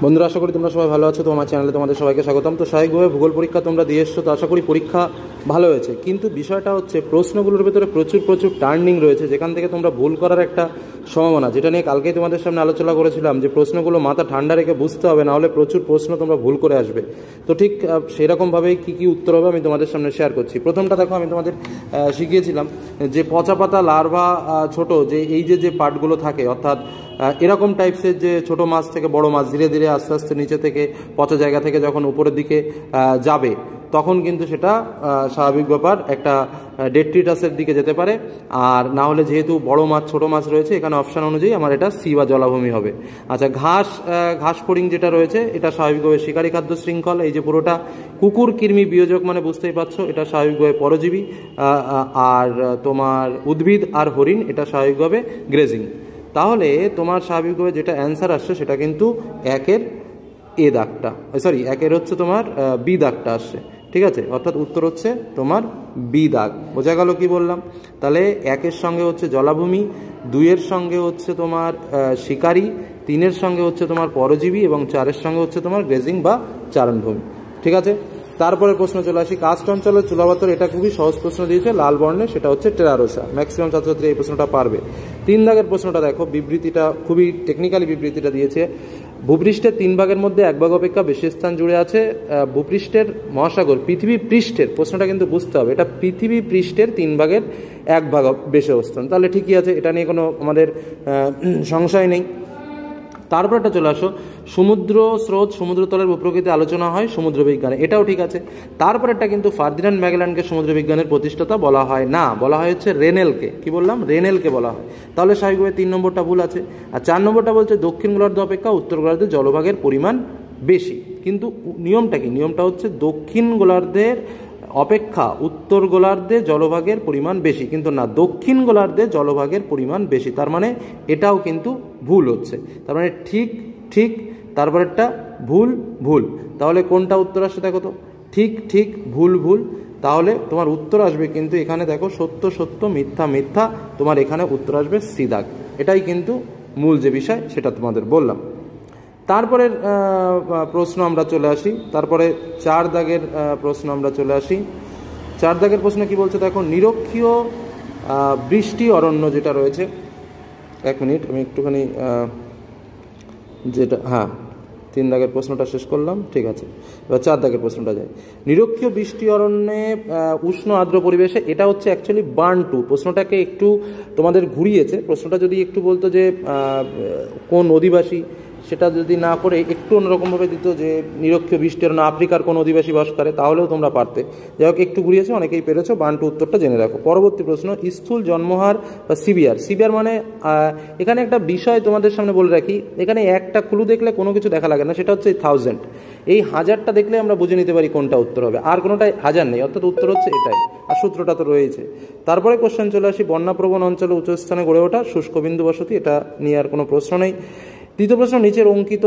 বন্ধুরা, আশা করি তোমরা সবাই ভালো আছো। তো আমার চ্যানেলে তোমাদের সবাইকে স্বাগতম। তো স্বাভাবিকভাবে ভূগোল পরীক্ষা তোমরা দিয়ে এসছো, তো আশা করি পরীক্ষা ভালো হয়েছে। কিন্তু বিষয়টা হচ্ছে প্রশ্নগুলোর ভেতরে প্রচুর টার্নিং রয়েছে, যেখান থেকে তোমরা ভুল করার একটা সম্ভাবনা, যেটা নিয়ে কালকেই তোমাদের সামনে আলোচনা করেছিলাম যে প্রশ্নগুলো মাথা ঠান্ডা রেখে বুঝতে হবে, নাহলে প্রচুর প্রশ্ন তোমরা ভুল করে আসবে। তো ঠিক সেরকমভাবেই কী উত্তর হবে আমি তোমাদের সামনে শেয়ার করছি। প্রথমটা দেখো, আমি তোমাদের শিখিয়েছিলাম যে পচা পাতা লার্ভা ছোট যে এই যে পার্টগুলো থাকে, অর্থাৎ এরকম টাইপসের যে ছোট মাছ থেকে বড় মাছ ধীরে ধীরে আস্তে আস্তে নিচে থেকে পচা জায়গা থেকে যখন উপরের দিকে যাবে, তখন কিন্তু সেটা স্বাভাবিক ব্যাপার একটা ডেট্রিটাসের দিকে যেতে পারে। আর না হলে যেহেতু বড় মাছ ছোট মাছ রয়েছে, এখানে অপশান অনুযায়ী আমার এটা সি বা জলাভূমি হবে। আচ্ছা, ঘাস ফড়িং যেটা রয়েছে, এটা স্বাভাবিকভাবে শিকারী খাদ্য শৃঙ্খল। এই যে পুরোটা কুকুর কৃমি বিয়োজক, মানে বুঝতেই পারছো এটা স্বাভাবিকভাবে পরজীবী। আর তোমার উদ্ভিদ আর হরিণ, এটা স্বাভাবিকভাবে গ্রেজিং। তাহলে তোমার স্বাভাবিকভাবে যেটা অ্যান্সার আসছে সেটা কিন্তু একের এ দাগটা, সরি একের হচ্ছে তোমার বি দাগটা আসছে, ঠিক আছে? অর্থাৎ উত্তর হচ্ছে তোমার বি দাগ। বোঝা গেল কি বললাম? তাহলে একের সঙ্গে হচ্ছে জলাভূমি, দুইয়ের সঙ্গে হচ্ছে তোমার শিকারী, তিনের সঙ্গে হচ্ছে তোমার পরজীবী এবং চারের সঙ্গে হচ্ছে তোমার গ্রেজিং বা চারণভূমি, ঠিক আছে? তারপরে প্রশ্ন চলে আসি, কাস্ট অঞ্চলের চুলাপাথর। এটা খুবই সহজ প্রশ্ন দিয়েছে, লাল বর্ণে, সেটা হচ্ছে টেরারোসা। ম্যাক্সিমাম ছাত্রছাত্রী এই প্রশ্নটা পারবে। 3 দাগের প্রশ্নটা দেখো, বিবৃতিটা খুবই টেকনিক্যালি বিবৃতিটা দিয়েছে। ভূপৃষ্ঠের 3 ভাগের মধ্যে 1 ভাগ অপেক্ষা বেশি স্থান জুড়ে আছে ভূপৃষ্ঠের মহাসাগর। পৃথিবী পৃষ্ঠের, প্রশ্নটা কিন্তু বুঝতে হবে, এটা পৃথিবী পৃষ্ঠের 3 ভাগের 1 ভাগ বেশি অবস্থান। তাহলে ঠিকই আছে, এটা নিয়ে কোনো আমাদের সংশয় নেই। তারপর একটা চলে আসো, সমুদ্র স্রোত সমুদ্রতলের ভূপ্রকৃতি আলোচনা হয় সমুদ্র বিজ্ঞানে, এটাও ঠিক আছে। তারপর একটা কিন্তু ফার্দিনান্ড ম্যাগেলানকে সমুদ্র বিজ্ঞানের প্রতিষ্ঠাতা বলা হয় না, বলা হয় হচ্ছে রেনেলকে। কি বললাম? রেনেলকে বলা হয়। তাহলে স্বাভাবিকভাবে 3 নম্বরটা ভুল আছে। আর 4 নম্বরটা বলছে দক্ষিণ গোলার্ধ অপেক্ষা উত্তর গোলার্ধে জলভাগের পরিমাণ বেশি। কিন্তু নিয়মটা কি? নিয়মটা হচ্ছে দক্ষিণ গোলার্ধের অপেক্ষা উত্তর গোলার্ধে জলভাগের পরিমাণ বেশি, কিন্তু না, দক্ষিণ গোলার্ধে জলভাগের পরিমাণ বেশি। তার মানে এটাও কিন্তু ভুল হচ্ছে। তার মানে ঠিক ঠিক, তারপরেরটা ভুল ভুল। তাহলে কোনটা উত্তর আসছে দেখো তো, ঠিক ঠিক ভুল ভুল। তাহলে তোমার উত্তর আসবে কিন্তু এখানে দেখো সত্য সত্য মিথ্যা মিথ্যা, তোমার এখানে উত্তর আসবে সি দাগ। এটাই কিন্তু মূল যে বিষয় সেটা তোমাদের বললাম। তারপরের প্রশ্ন আমরা চলে আসি, তারপরে 4 দাগের প্রশ্ন আমরা চলে আসি। 4 দাগের প্রশ্ন কি বলছে দেখো, নিরক্ষীয় বৃষ্টি অরণ্য যেটা রয়েছে, 1 মিনিট আমি একটুখানি যেটা, হ্যাঁ 3 দাগের প্রশ্নটা শেষ করলাম, ঠিক আছে। এবার 4 দাগের প্রশ্নটা যায়। নিরক্ষীয় বৃষ্টি অরণ্যে উষ্ণ আর্দ্র পরিবেশে, এটা হচ্ছে অ্যাকচুয়ালি বার্ন টু। প্রশ্নটাকে একটু তোমাদের ঘুরিয়েছে। প্রশ্নটা যদি একটু বলতো যে কোন অধিবাসী, সেটা যদি না করে একটু অন্যরকমভাবে দিত যে নিরক্ষীয় বৃষ্টি অরণ্য আফ্রিকার কোন অধিবাসী বাস করে, তাহলেও তোমরা পারতে। যাই হোক, একটু ঘুরিয়েছে, অনেকেই পেরেছো। বার্ন টু উত্তরটা জেনে রাখো। পরবর্তী প্রশ্ন, স্থূল জন্মহার বা সিভিয়ার। সিভিয়ার মানে এখানে একটা বিষয় তোমাদের সামনে বলে রাখি, এখানে একটা ক্লু দেখলে কোনো কিছু দেখা লাগে না, সেটা হচ্ছে 1000। এই 1000টা দেখলে আমরা বুঝে নিতে পারি কোনটা উত্তর হবে, আর কোনোটাই 1000 নেই, অর্থাৎ উত্তর হচ্ছে এটাই, আর সূত্রটা তো রয়েছে। তারপরে কোশ্চেন চলে আসি, বন্যাপ্রবণ অঞ্চলে উচ্চ স্থানে গড়ে ওঠা শুষ্ক বিন্দু বসতি। এটা নিয়ে আর কোনো প্রশ্ন নেই। তৃতীয় প্রশ্ন, নিচের অঙ্কিত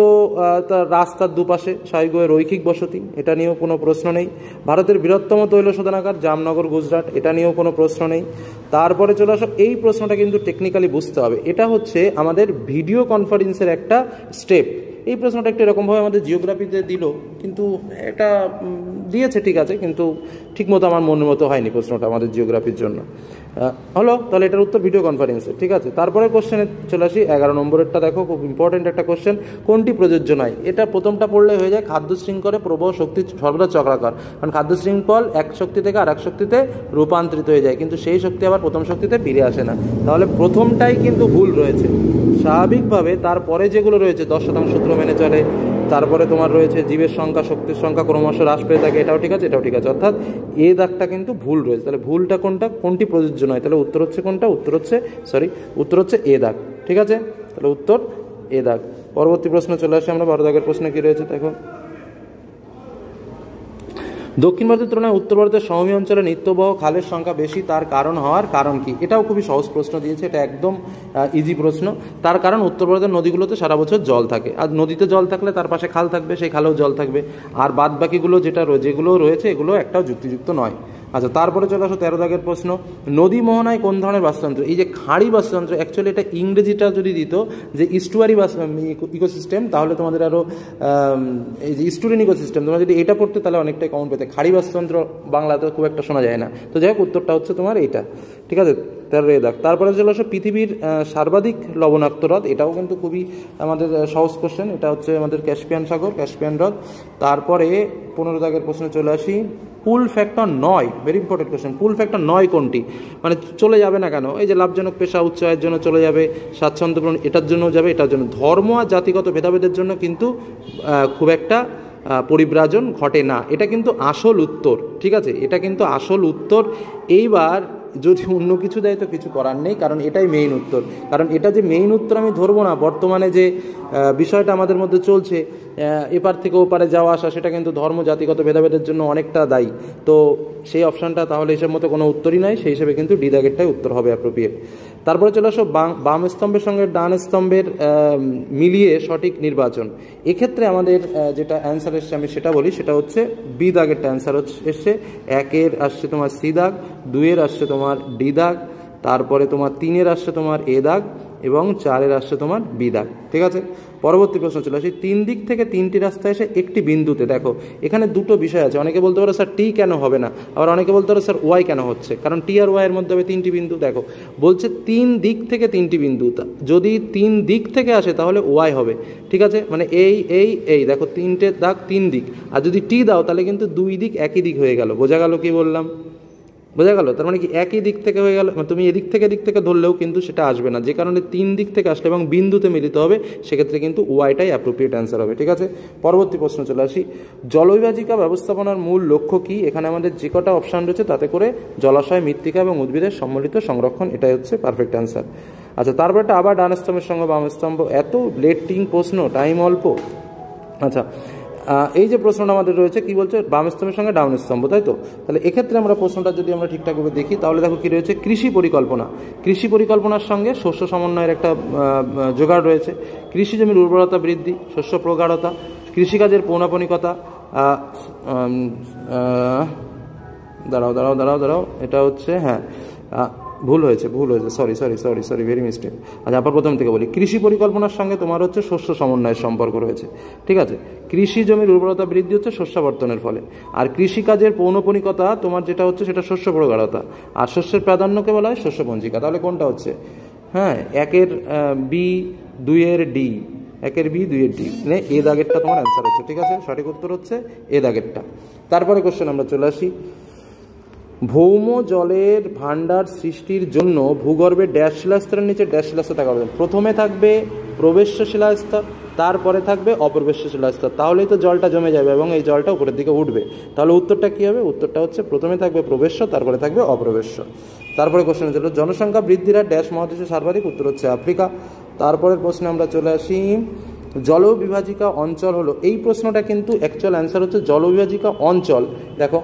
রাস্তার দুপাশে স্বাভাবিকভাবে রৈখিক বসতি। এটা নিয়েও কোনো প্রশ্ন নেই। ভারতের বৃহত্তম তৈল শোধনাগার জামনগর, গুজরাট। এটা নিয়েও কোনো প্রশ্ন নেই। তারপরে চলে আসো, এই প্রশ্নটা কিন্তু টেকনিক্যালি বুঝতে হবে, এটা হচ্ছে আমাদের ভিডিও কনফারেন্সের একটা স্টেপ। এই প্রশ্নটা একটু এরকমভাবে আমাদের জিওগ্রাফিতে দিল, কিন্তু এটা দিয়েছে ঠিক আছে, কিন্তু ঠিকমতো আমার মনের মতো হয়নি প্রশ্নটা আমাদের জিওগ্রাফির জন্য। হলো, তাহলে এটার উত্তর ভিডিও কনফারেন্সে, ঠিক আছে। তারপরে কোশ্চেনে চলে আসি, 11 নম্বরেরটা দেখো, খুব ইম্পর্টেন্ট একটা কোশ্চেন। কোনটি প্রযোজ্য নয়? এটা প্রথমটা পড়লে হয়ে যায়, খাদ্য শৃঙ্খলে প্রবাহ শক্তি সর্বদা চক্রাকার। কারণ খাদ্য শৃঙ্খল এক শক্তি থেকে আর এক শক্তিতে রূপান্তরিত হয়ে যায়, কিন্তু সেই শক্তি আবার প্রথম শক্তিতে ফিরে আসে না। তাহলে প্রথমটাই কিন্তু ভুল রয়েছে স্বাভাবিকভাবে। তারপরে যেগুলো রয়েছে 10% সূত্র মেনে চলে, তারপরে তোমার রয়েছে জীবের সংখ্যা শক্তির সংখ্যা ক্রমশ হ্রাস পেয়ে থাকে, এটাও ঠিক আছে, এটাও ঠিক আছে। অর্থাৎ এ দাগটা কিন্তু ভুল রয়েছে। তাহলে ভুলটা কোনটা? কোনটি প্রযোজ্য নয়? তাহলে উত্তর হচ্ছে কোনটা? উত্তর হচ্ছে এ দাগ, ঠিক আছে। তাহলে উত্তর এ দাগ। পরবর্তী প্রশ্ন চলে আসে আমরা, 12 দাগের প্রশ্ন কি রয়েছে দেখো, দক্ষিণ ভারতের তুলনায় উত্তর ভারতের সমভূমি অঞ্চলে নিত্যবহ খালের সংখ্যা বেশি, তার কারণ হওয়ার কারণ কি? এটাও খুবই সহজ প্রশ্ন দিয়েছে, এটা একদম ইজি প্রশ্ন। তার কারণ উত্তর ভারতের নদীগুলোতে সারা বছর জল থাকে, আর নদীতে জল থাকলে তার পাশে খাল থাকবে, সেই খালেও জল থাকবে। আর বাদ বাকিগুলো যেগুলো রয়েছে এগুলো একটাও যুক্তিযুক্ত নয়। আচ্ছা, তারপরে চলে আসো 13 দাগের প্রশ্ন, নদী মোহনায় কোন ধরনের বাস্তুতন্ত্র? এই যে খাঁড়ি বাস্তুতন্ত্র, অ্যাকচুয়ালি এটা ইংরেজিটা যদি দিত যে ইস্টুয়ারি ইকোসিস্টেম, তাহলে তোমাদের আরও এই যে ইস্টুরিন ইকোসিস্টেম, তোমরা যদি এটা পড়তে তাহলে অনেকটাই কমন পেতে। খাঁড়ি বাস্তুতন্ত্র বাংলাতে খুব একটা শোনা যায় না। তো যাই হোক, উত্তরটা হচ্ছে তোমার এইটা, ঠিক আছে, 13 দাগ। তারপরে চলে আসো পৃথিবীর সর্বাধিক লবণাক্ত হ্রদ, এটাও কিন্তু খুবই আমাদের সহজ কোশ্চেন, এটা হচ্ছে আমাদের ক্যাসপিয়ান সাগর, ক্যাসপিয়ান হ্রদ। তারপরে 15 দাগের প্রশ্নে চলে আসি, পুল ফ্যাক্টর 9, ভেরি ইম্পর্টেন্ট কোশ্চেন, পুল ফ্যাক্টর 9 কোনটি? মানে চলে যাবে না কেন? এই যে লাভজনক পেশা উচ্চ আয়ের জন্য চলে যাবে, স্বাচ্ছন্দ্যপূর্ণ এটার জন্য যাবে, এটার জন্য। ধর্ম আর জাতিগত ভেদাভেদের জন্য কিন্তু খুব একটা পরিব্রাজন ঘটে না, এটা কিন্তু আসল উত্তর, ঠিক আছে, এটা কিন্তু আসল উত্তর। এইবার যদি অন্য কিছু দেয় তো কিছু করার নেই, কারণ এটাই মেইন উত্তর। কারণ এটা যে মেইন উত্তর আমি ধরবো না, বর্তমানে যে বিষয়টা আমাদের মধ্যে চলছে এপার থেকে ওপারে যাওয়া আসা, সেটা কিন্তু ধর্ম জাতিগত ভেদাভেদের জন্য অনেকটা দায়ী। তো সেই অপশানটা তাহলে হিসেব মতো কোনো উত্তরই নয়, সেই হিসেবে কিন্তু ডি দাগেরটাই উত্তর হবে অ্যাপ্রোপ্রিয়েট। তারপরে চলে আসো বাম স্তম্ভের সঙ্গে ডান স্তম্ভের মিলিয়ে সঠিক নির্বাচন। এক্ষেত্রে আমাদের যেটা অ্যান্সার এসছে আমি সেটা বলি, সেটা হচ্ছে বি দাগেরটা অ্যান্সার এসছে। 1-এর আসছে তোমার সি দাগ, 2-এর আসছে তোমার ডি দাগ, তারপরে তোমার 3-এর আসছে তোমার এ দাগ, এবং 4-এর আসছে তোমার বি দাগ, ঠিক আছে। পরবর্তী প্রশ্ন চলে আসি, 3 দিক থেকে 3টি রাস্তা এসে একটি বিন্দুতে, দেখো এখানে দুটো বিষয় আছে। অনেকে বলতে পারো স্যার টি কেন হবে না, আবার অনেকে বলতে পারো স্যার ওয়াই কেন হচ্ছে, কারণ টি আর ওয়াইয়ের মধ্যে হবে 3টি বিন্দু। দেখো বলছে 3 দিক থেকে 3টি বিন্দু, যদি 3 দিক থেকে আসে তাহলে ওয়াই হবে, ঠিক আছে, মানে এই দেখো 3টে দাগ 3 দিক, আর যদি টি দাও তাহলে কিন্তু 2 দিক একই দিক হয়ে গেল। বোঝা গেল কি বললাম? বোঝা গেল? তার মানে কি একই দিক থেকে হয়ে গেল, তুমি এদিক থেকে ধরলেও কিন্তু সেটা আসবে না, যে কারণে 3 দিক থেকে আসলে এবং বিন্দুতে মিলিত হবে, সেক্ষেত্রে কিন্তু ওয়াইটাই অ্যাপ্রোপ্রিয়েট অ্যান্সার হবে, ঠিক আছে। পরবর্তী প্রশ্ন চলে আসি, জলবিভাজিকা ব্যবস্থাপনার মূল লক্ষ্য কি? এখানে আমাদের যে কটা অপশান রয়েছে তাতে করে জলাশয়, মৃত্তিকা এবং উদ্ভিদের সম্মিলিত সংরক্ষণ, এটাই হচ্ছে পারফেক্ট অ্যান্সার। আচ্ছা, তারপরটা আবার ডান স্তম্ভের সঙ্গে বাম স্তম্ভ, এত লেটিং প্রশ্ন, টাইম অল্প। আচ্ছা, এই যে প্রশ্নটা আমাদের রয়েছে কি বলছে, বাম স্তম্ভের সঙ্গে ডাউন স্তম্ভ, তাই তো? তাহলে এক্ষেত্রে আমরা প্রশ্নটা যদি আমরা ঠিকঠাকভাবে দেখি তাহলে দেখো কি রয়েছে, কৃষি পরিকল্পনা। কৃষি পরিকল্পনার সঙ্গে শস্য সমন্বয়ের একটা জোগাড় রয়েছে। কৃষি জমির উর্বরতা বৃদ্ধি, শস্য প্রগাঢ়তা, কৃষিকাজের পৌনঃপুনিকতা, দাঁড়াও, এটা হচ্ছে, হ্যাঁ ভুল হয়েছে, সরি, ভেরি মিস্টেক। আচ্ছা, আবার প্রথম থেকে বলি, কৃষি পরিকল্পনার সঙ্গে তোমার হচ্ছে শস্য সমন্বয়ের সম্পর্ক রয়েছে, ঠিক আছে। কৃষি জমির উর্বরতা বৃদ্ধি হচ্ছে শস্যাবর্তনের ফলে, আর কৃষিকাজের পৌনঃপুনিকতা তোমার যেটা হচ্ছে সেটা শস্য প্রগাঢ়তা, আর শস্যের প্রাধান্যকে বলা হয় শস্য পঞ্জিকা। তাহলে কোনটা হচ্ছে? হ্যাঁ, 1-এর বি, 2-এর ডি, 1-এর বি, 2-এর ডি, মানে এ দাগেরটা তোমার অ্যান্সার হচ্ছে, ঠিক আছে, সঠিক উত্তর হচ্ছে এ দাগেরটা। তারপরে কোশ্চেন আমরা চলে আসি, ভৌম জলের ভাণ্ডার সৃষ্টির জন্য ভূগর্ভে ড্যাশ শিলাস্তরের নিচে ড্যাশ শিলাস্তর থাকা হবে। প্রথমে থাকবে প্রবেশ্য শিলাস্তর, তারপরে থাকবে অপ্রবেশ্য শিলাস্তর, তাহলেই তো জলটা জমে যাবে এবং এই জলটা উপরের দিকে উঠবে। তাহলে উত্তরটা কী হবে? উত্তরটা হচ্ছে প্রথমে থাকবে প্রবেশ্য, তারপরে থাকবে অপ্রবেশ্য। তারপরে কোশ্চেন ছিল, জনসংখ্যা বৃদ্ধির হার ড্যাশ মহাদেশে সর্বাধিক, উত্তর হচ্ছে আফ্রিকা। তারপরের প্রশ্নে আমরা চলে আসি, জলবিভাজিকা অঞ্চল হলো, এই প্রশ্নটা কিন্তু অ্যাকচুয়াল অ্যান্সার হচ্ছে জলবিভাজিকা অঞ্চল। দেখো,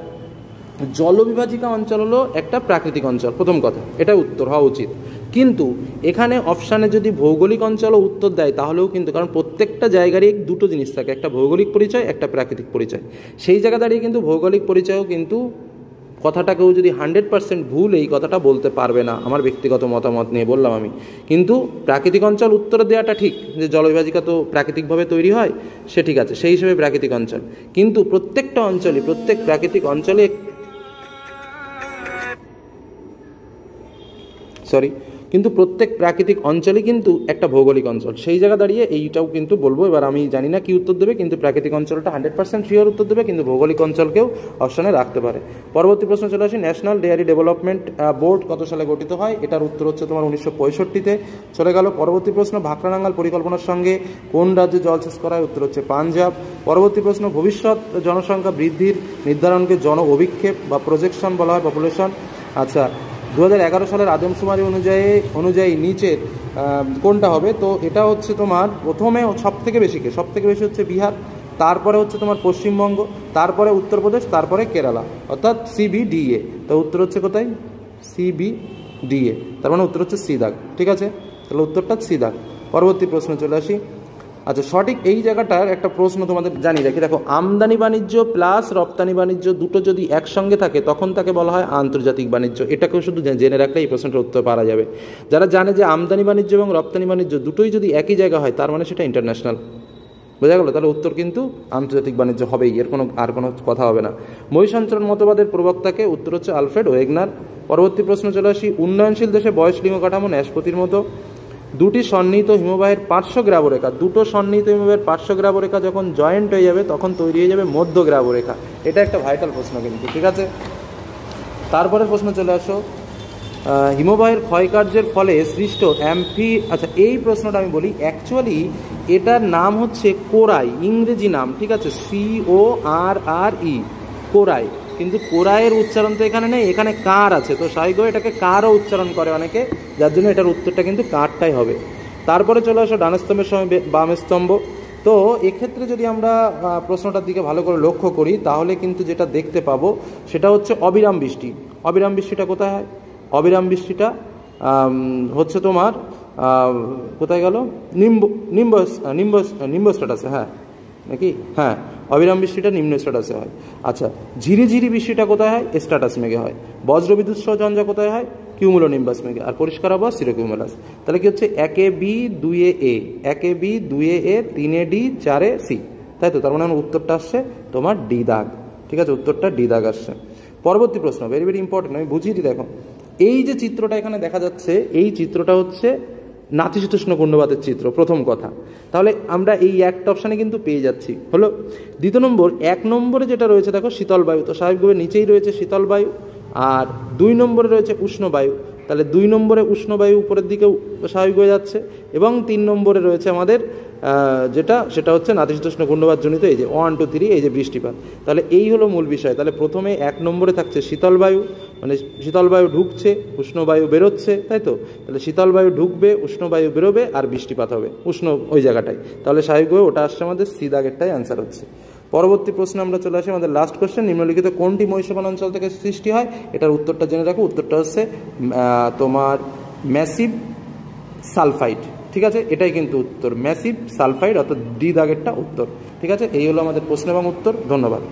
জলবিভাজিকা অঞ্চল হলো একটা প্রাকৃতিক অঞ্চল, প্রথম কথা, এটা উত্তর হওয়া উচিত। কিন্তু এখানে অপশানে যদি ভৌগোলিক অঞ্চলও উত্তর দেয় তাহলেও কিন্তু, কারণ প্রত্যেকটা জায়গারই দুটো জিনিস থাকে, একটা ভৌগোলিক পরিচয়, একটা প্রাকৃতিক পরিচয়। সেই জায়গা দাঁড়িয়ে কিন্তু ভৌগোলিক পরিচয়ও কিন্তু কথাটাকেও যদি 100% ভুল এই কথাটা বলতে পারবে না, আমার ব্যক্তিগত মতামত নিয়ে বললাম আমি। কিন্তু প্রাকৃতিক অঞ্চল উত্তর দেওয়াটা ঠিক, যে জলবিভাজিকা তো প্রাকৃতিকভাবে তৈরি হয়, সে ঠিক আছে, সেই হিসেবে প্রাকৃতিক অঞ্চল। কিন্তু প্রত্যেকটা অঞ্চলই, প্রত্যেক প্রাকৃতিক অঞ্চলে কিন্তু প্রত্যেক প্রাকৃতিক অঞ্চলই কিন্তু একটা ভৌগোলিক অঞ্চল, সেই জায়গা দাঁড়িয়ে এইটাও কিন্তু বলবো। এবার আমি জানি না কি উত্তর দেবে, কিন্তু প্রাকৃতিক অঞ্চলটা 100% শিওর উত্তর দেবে, কিন্তু ভৌগোলিক অঞ্চলকেও অপশানে রাখতে পারে। পরবর্তী প্রশ্ন চলে আসি, ন্যাশনাল ডেয়ারি ডেভেলপমেন্ট বোর্ড কত সালে গঠিত হয়? এটার উত্তর হচ্ছে তোমার 1965-তে। চলে গেল পরবর্তী প্রশ্ন, ভাকরা-নাঙ্গাল পরিকল্পনার সঙ্গে কোন রাজ্যে জলসেচ করা হয়? উত্তর হচ্ছে পাঞ্জাব। পরবর্তী প্রশ্ন, ভবিষ্যৎ জনসংখ্যা বৃদ্ধির নির্ধারণকে জন অভিক্ষেপ বা প্রজেকশন বলা হয়, পপুলেশন। আচ্ছা, 2011 সালের আদমশুমারি অনুযায়ী নিচের কোনটা হবে? তো এটা হচ্ছে তোমার প্রথমে সব থেকে বেশি হচ্ছে বিহার, তারপরে হচ্ছে তোমার পশ্চিমবঙ্গ, তারপরে উত্তরপ্রদেশ, তারপরে কেরালা, অর্থাৎ CBDA। তো উত্তর হচ্ছে কোথায়? CBDA, তার মানে উত্তর হচ্ছে সি দাগ, ঠিক আছে, তাহলে উত্তরটা সি দাগ। পরবর্তী প্রশ্ন চলে আসি, আচ্ছা, সঠিক এই জায়গাটার একটা প্রশ্ন তোমাদের জানিয়ে রাখি। দেখো, আমদানি বাণিজ্য প্লাস রপ্তানি বাণিজ্য দুটো যদি একসঙ্গে থাকে তখন তাকে বলা হয় আন্তর্জাতিক বাণিজ্য। এটাকেও শুধু জেনে রাখলে এই প্রশ্নটার উত্তর পারা যাবে। যারা জানে যে আমদানি বাণিজ্য এবং রপ্তানি বাণিজ্য দুটোই যদি একই জায়গা হয় তার মানে সেটা ইন্টারন্যাশনাল। বোঝা গেল? তাহলে উত্তর কিন্তু আন্তর্জাতিক বাণিজ্য হবেই, এর কোনো কথা হবে না। মহিষাঞ্চরণ মতবাদের প্রবক্তাকে? উত্তর হচ্ছে আলফ্রেড ওয়েগনার। পরবর্তী প্রশ্ন চলে আসি। উন্নয়নশীল দেশে বয়স লিঙ্গ কাঠামো ন্যাসপতির মতো। দুটি সন্নিহিত হিমবাহের পার্শ্বগ্রাবরেখা, দুটো সন্নিহিত হিমবাহের পার্শ্বগ্রাবরেখা যখন জয়েন্ট হয়ে যাবে তখন তৈরি হয়ে যাবে মধ্যগ্রাবরেখা। এটা একটা ভাইটাল প্রশ্ন কিন্তু, ঠিক আছে। তারপরে প্রশ্ন চলে আসো, হিমবাহের ক্ষয়কার্যের ফলে সৃষ্ট আচ্ছা, এই প্রশ্নটা আমি বলি, অ্যাকচুয়ালি এটার নাম হচ্ছে কোরাই, ইংরেজি নাম, ঠিক আছে, CORRE, কোরাই। কিন্তু কোরাইয়ের উচ্চারণ তো এখানে নেই, এখানে কার আছে, তো স্বাভাবিকভাবে এটাকে কারও উচ্চারণ করে অনেকে, যার জন্য এটার উত্তরটা কিন্তু কারটাই হবে। তারপরে চলে আসো ডান স্তম্ভের সময় বাম স্তম্ভ। তো এক্ষেত্রে যদি আমরা প্রশ্নটার দিকে ভালো করে লক্ষ্য করি তাহলে কিন্তু যেটা দেখতে পাবো সেটা হচ্ছে অবিরাম বৃষ্টি। অবিরাম বৃষ্টিটা কোথায় হয়? অবিরাম বৃষ্টিটা হচ্ছে তোমার কোথায় গেল, নিম্ব স্ট্যাটাসে, হ্যাঁ নাকি? হ্যাঁ, অবিরাম বৃষ্টিটা নিম্ন স্ট্যাটাসে হয়। আচ্ছা, ঝিরিঝিরি বৃষ্টিটা কোথায় হয়? স্ট্যাটাস মেঘে হয়। বজ্রবিদ্যুৎ সহ ঝঞ্ঝা কোথায় হয়? কিউমুলো নিম্বাস মেঘে। আর পরিষ্কার আবহাওয়া সিরোকিউমুলাস। তাহলে কি হচ্ছে? 1A B 2A A, 1A B 2A A 3A D 4A C, তাই তো? তার মানে উত্তরটা আসছে তোমার ডি দাগ, ঠিক আছে, উত্তরটা ডি দাগ আসছে। পরবর্তী প্রশ্ন ভেরি ভেরি ইম্পর্টেন্ট, আমি বুঝিয়ে দিই। দেখো, এই যে চিত্রটা এখানে দেখা যাচ্ছে, এই চিত্রটা হচ্ছে নাতিশীতোষ্ণ কুণ্ডবাতের চিত্র, প্রথম কথা। তাহলে আমরা এই একটা অপশানে কিন্তু পেয়ে যাচ্ছি, হলো। দ্বিতীয় নম্বর, 1 নম্বরে যেটা রয়েছে দেখো শীতল বায়ু, তো স্বাভাবিকভাবে নিচেই রয়েছে শীতল বায়ু। আর 2 নম্বরে রয়েছে উষ্ণ বায়ু, তাহলে 2 নম্বরে উষ্ণ বায়ু উপরের দিকেও স্বাভাবিক হয়ে যাচ্ছে। এবং 3 নম্বরে রয়েছে আমাদের সেটা হচ্ছে নাতিশীতোষ্ণ কুণ্ডবাত জনিত এই যে 1 2 3 এই যে বৃষ্টিপাত। তাহলে এই হলো মূল বিষয়। তাহলে প্রথমে 1 নম্বরে থাকছে শীতল বায়ু, মানে শীতল বায়ু ঢুকছে, উষ্ণ বায়ু বেরোচ্ছে, তাই তো? তাহলে শীতল বায়ু ঢুকবে, উষ্ণ বায়ু বেরোবে, আর বৃষ্টিপাত হবে উষ্ণ ওই জায়গাটায়। তাহলে স্বাভাবিকভাবে ওটা আসছে আমাদের সি দাগেরটাই অ্যান্সার হচ্ছে। পরবর্তী প্রশ্নে আমরা চলে আসি আমাদের লাস্ট কোশ্চেন। নিম্নলিখিত কোনটি মহীসোপান অঞ্চল থেকে সৃষ্টি হয়? এটার উত্তরটা জেনে রাখো। উত্তরটা হচ্ছে তোমার ম্যাসিভ সালফাইড, ঠিক আছে, এটাই কিন্তু উত্তর, ম্যাসিভ সালফাইড, অর্থাৎ ডি দাগেরটা উত্তর, ঠিক আছে। এই হলো আমাদের প্রশ্ন এবং উত্তর। ধন্যবাদ।